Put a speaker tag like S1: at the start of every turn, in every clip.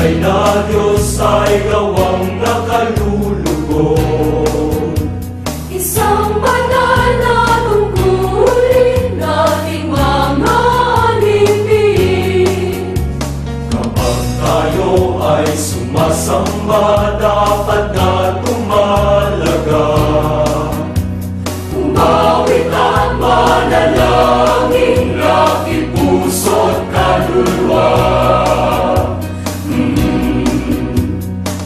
S1: tunay na Diyos ay gawang nakalulugod.
S2: Isang banal na tungkulin nating mga alipin.
S1: Kapag tayo ay sumasamba, dapat na tumalaga.
S2: Umawit at manalangin, laki puso't kaluluwa.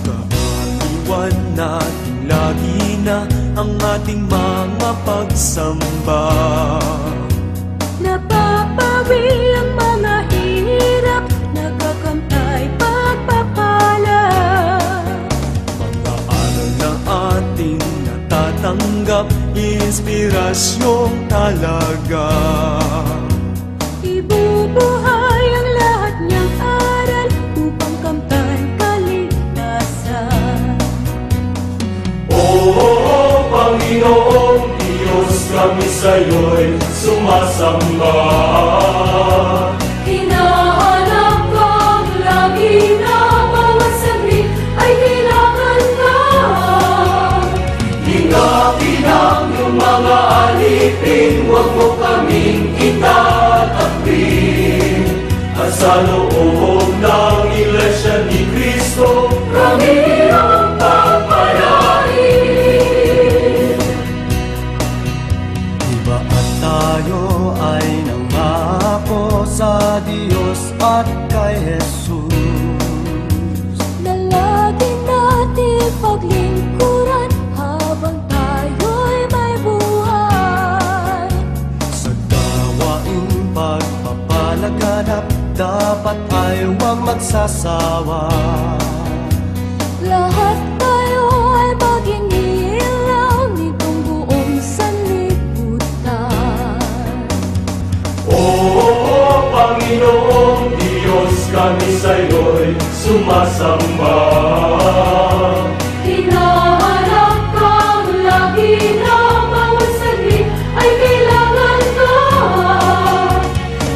S1: Kaaliwan natin lagi na ang ating mga pagsamba.
S2: Napapawi ang mga hirap, nagkakamtay pagpapala.
S1: Mga aral na ating natatanggap, inspirasyong talaga.
S2: Ibubuhay ang lahat niyang aral upang kamtan kaligtasan.
S1: Oo, Panginoong Diyos, kami sa'yo'y sumasamba.
S2: Hinahanap kang lagi na bawat saglit ay kinakanta.
S1: Ingapin ang iyong mga alipin, huwag mo kaming itatapin. At sa loob ng Iglesia ni Cristo, kami ang pagpalain. Diba at tayo ay nangako sa Diyos at kay Jesus,
S2: Na lagi natin paglingkuran habang tayo'y may buhay.
S1: sa gawaing pagpapalaganap, dapat ay huwag magsasawa.
S2: Lahat tayo ay maging ilaw nitong buong sanlibutan.
S1: Oo, Panginoong Diyos, kami sa'yo'y sumasamba.
S2: Hinahanap kang lagi na bawat saglit ay kailangan ka.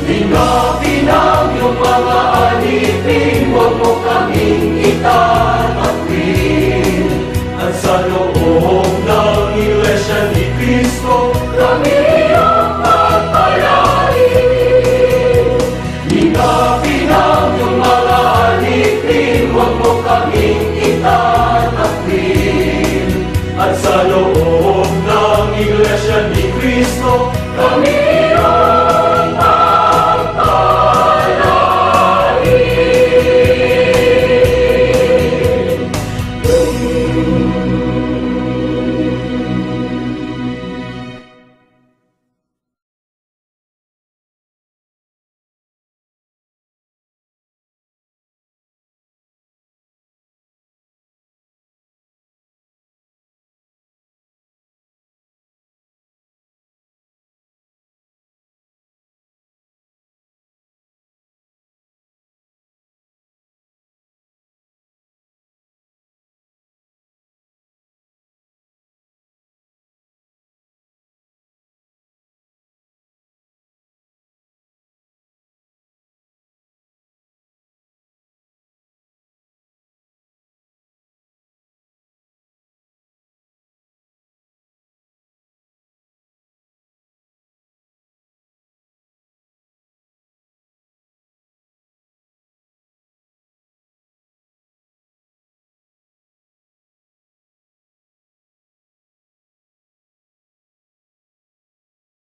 S1: Ingapin ang iyong mga alipin, huwag mo kaming itatapin. At sa loob ng Iglesia ni Cristo, kami ang pagpalain. Ingapin ang iyong mga alipin, huwag mo kaming itatapin. At sa loob ng Iglesia ni Cristo, kami ang